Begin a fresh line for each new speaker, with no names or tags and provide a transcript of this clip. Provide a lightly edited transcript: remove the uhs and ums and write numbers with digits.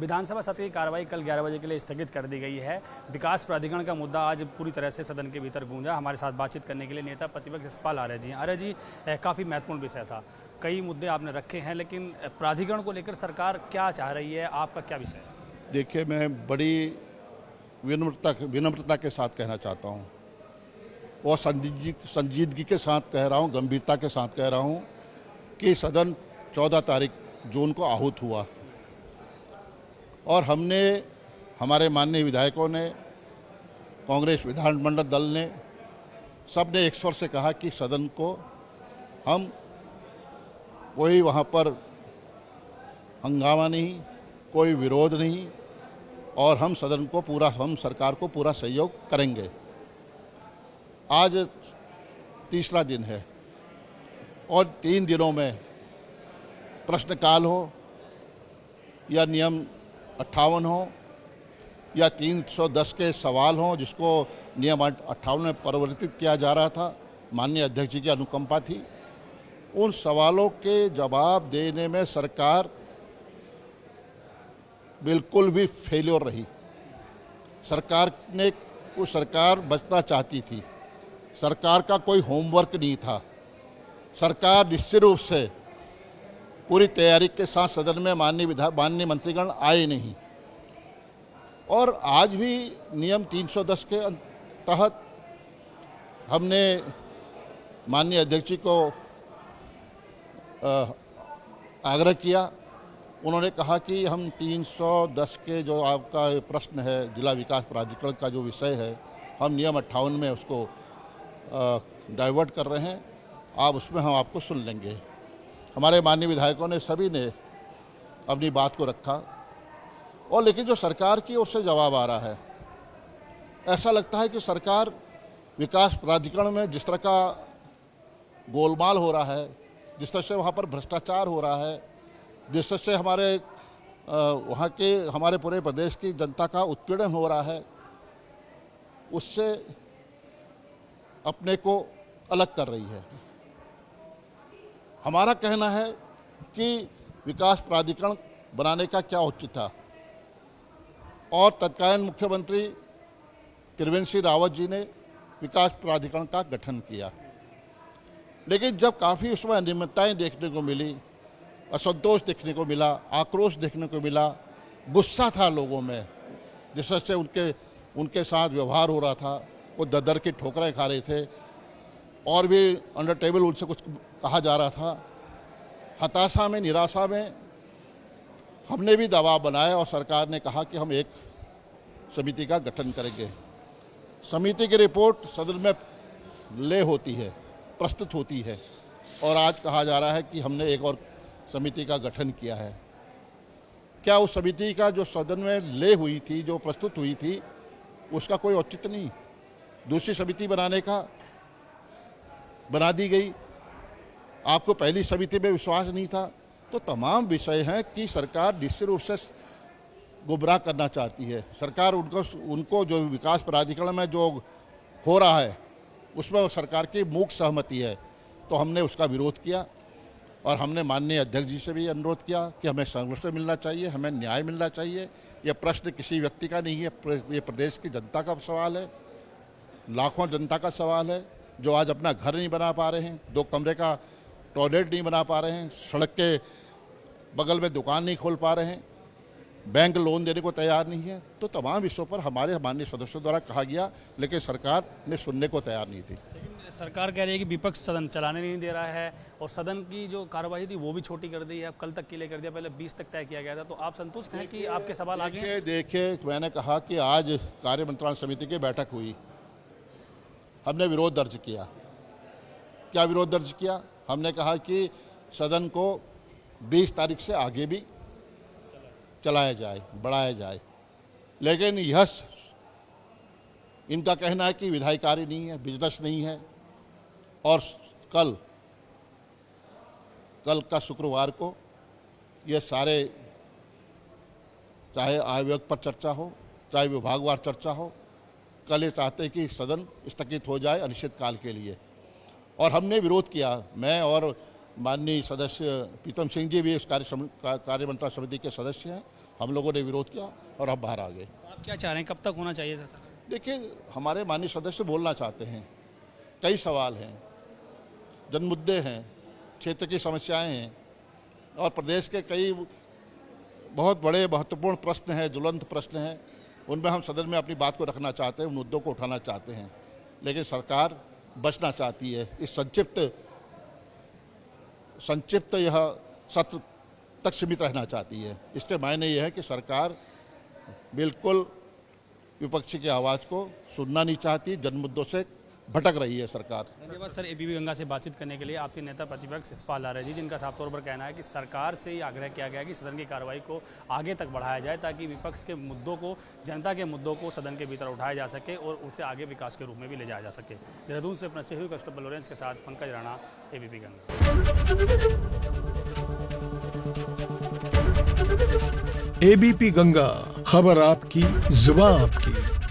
विधानसभा सत्र की कार्रवाई कल 11 बजे के लिए स्थगित कर दी गई है। विकास प्राधिकरण का मुद्दा आज पूरी तरह से सदन के भीतर गूंजा। हमारे साथ बातचीत करने के लिए नेता प्रतिपक्ष यशपाल आर्य जी हैं। आर्य जी, काफ़ी महत्वपूर्ण विषय था, कई मुद्दे आपने रखे हैं, लेकिन प्राधिकरण को लेकर सरकार क्या चाह रही है, आपका क्या विषय है?
देखिए, मैं बड़ी विनम्रता के साथ कहना चाहता हूँ और संजीदगी के साथ कह रहा हूँ, गंभीरता के साथ कह रहा हूँ कि सदन 14 तारीख जून को आहूत हुआ और हमारे माननीय विधायकों ने, कांग्रेस विधानमंडल दल ने, सब ने एक स्वर से कहा कि सदन को हम कोई वहाँ पर हंगामा नहीं, कोई विरोध नहीं और हम सरकार को पूरा सहयोग करेंगे। आज तीसरा दिन है और 3 दिनों में प्रश्नकाल हो या नियम 58 हो या 310 के सवाल हों, जिसको नियम 58 में परिवर्तित किया जा रहा था, माननीय अध्यक्ष जी की अनुकंपा थी, उन सवालों के जवाब देने में सरकार बिल्कुल भी फेल्योर रही। सरकार बचना चाहती थी, सरकार का कोई होमवर्क नहीं था। सरकार निश्चित रूप से पूरी तैयारी के साथ सदन में माननीय मंत्रीगण आए नहीं और आज भी नियम 310 के तहत हमने माननीय अध्यक्ष जी को आग्रह किया। उन्होंने कहा कि हम 310 के जो आपका प्रश्न है, जिला विकास प्राधिकरण का जो विषय है, हम नियम 58 में उसको डाइवर्ट कर रहे हैं, आप उसमें हम आपको सुन लेंगे। हमारे माननीय विधायकों ने सभी ने अपनी बात को रखा और लेकिन जो सरकार की ओर से जवाब आ रहा है, ऐसा लगता है कि सरकार विकास प्राधिकरण में जिस तरह का गोलमाल हो रहा है, जिस तरह से वहाँ पर भ्रष्टाचार हो रहा है, जिस तरह से हमारे पूरे प्रदेश की जनता का उत्पीड़न हो रहा है, उससे अपने को अलग कर रही है। हमारा कहना है कि विकास प्राधिकरण बनाने का क्या औचित्य था और तत्कालीन मुख्यमंत्री त्रिवेंद्र सिंह रावत जी ने विकास प्राधिकरण का गठन किया, लेकिन जब काफ़ी उसमें अनियमितताएं देखने को मिली, असंतोष देखने को मिला, आक्रोश देखने को मिला, गुस्सा था लोगों में, जिस तरह से उनके साथ व्यवहार हो रहा था, वो दर की ठोकरें खा रहे थे और भी अंडर टेबल उनसे कुछ कहा जा रहा था। हताशा में, निराशा में हमने भी दबाव बनाया और सरकार ने कहा कि हम एक समिति का गठन करेंगे। समिति की रिपोर्ट सदन में होती है, प्रस्तुत होती है और आज कहा जा रहा है कि हमने एक और समिति का गठन किया है। क्या उस समिति का जो सदन में हुई थी, जो प्रस्तुत हुई थी, उसका कोई औचित्य नहीं? दूसरी समिति बना दी गई। आपको पहली समिति में विश्वास नहीं था, तो तमाम विषय हैं कि सरकार निश्चित रूप से गुमराह करना चाहती है। सरकार उनको जो विकास प्राधिकरण में जो हो रहा है उसमें सरकार की मूक सहमति है, तो हमने उसका विरोध किया और हमने माननीय अध्यक्ष जी से भी अनुरोध किया कि हमें संरक्षण मिलना चाहिए, हमें न्याय मिलना चाहिए। यह प्रश्न किसी व्यक्ति का नहीं है, ये प्रदेश की जनता का सवाल है, लाखों जनता का सवाल है जो आज अपना घर नहीं बना पा रहे हैं, 2 कमरे का टॉयलेट नहीं बना पा रहे हैं, सड़क के बगल में दुकान नहीं खोल पा रहे हैं, बैंक लोन देने को तैयार नहीं है। तो तमाम विषयों पर हमारे माननीय सदस्यों द्वारा कहा गया, लेकिन सरकार ने सुनने को तैयार नहीं थी।
लेकिन सरकार कह रही है कि विपक्ष सदन चलाने नहीं दे रहा है और सदन की जो कार्यवाही थी वो भी छोटी कर दी है, अब कल तक के लिए कर दिया, पहले 20 तक तय किया गया था। तो आप संतुष्ट हैं कि आपके सवाल आ गए?
देखिए, मैंने कहा कि आज कार्य मंत्रणा समिति की बैठक हुई, हमने विरोध दर्ज किया। क्या विरोध दर्ज किया? हमने कहा कि सदन को 20 तारीख से आगे भी चलाया जाए, बढ़ाया जाए, लेकिन यह इनका कहना है कि विधायी कार्य नहीं है, बिजनेस नहीं है और कल का शुक्रवार को ये सारे, चाहे आयोग पर चर्चा हो, चाहे विभागवार चर्चा हो, कल ये चाहते हैं कि सदन स्थगित हो जाए अनिश्चितकाल के लिए और हमने विरोध किया। मैं और माननीय सदस्य प्रीतम सिंह जी भी इस कार्य मंत्रणा समिति के सदस्य हैं। हम लोगों ने विरोध किया और अब बाहर आ गए।
आप क्या चाह रहे हैं, कब तक होना चाहिए सर?
देखिए, हमारे माननीय सदस्य बोलना चाहते हैं, कई सवाल हैं, जन मुद्दे हैं, क्षेत्र की समस्याएं हैं और प्रदेश के कई बहुत बड़े महत्वपूर्ण प्रश्न हैं, ज्वलंत प्रश्न हैं, उनमें हम सदन में अपनी बात को रखना चाहते हैं, उन मुद्दों को उठाना चाहते हैं। लेकिन सरकार बचना चाहती है, इस संक्षिप्त यह सत्र तक सीमित रहना चाहती है। इसके मायने यह है कि सरकार बिल्कुल विपक्षी की आवाज़ को सुनना नहीं चाहती, जन मुद्दों से भटक रही है सरकार।
धन्यवाद सर, एबीपी गंगा से बातचीत करने के लिए। आपके नेता प्रतिपक्ष यशपाल आर्य जी, जिनका साफ तौर पर कहना है कि सरकार से ये आग्रह किया गया कि सदन की कार्रवाई को आगे तक बढ़ाया जाए ताकि विपक्ष के मुद्दों को, जनता के मुद्दों को सदन के भीतर उठाया जा सके और उसे आगे विकास के रूप में भी ले जाया जा सके। देहरादून से अपने हुई कस्टोबल लॉरेंस के साथ पंकज राणा, एबीपी गंगा।
एबीपी गंगा, खबर आपकी, जुबान आपकी।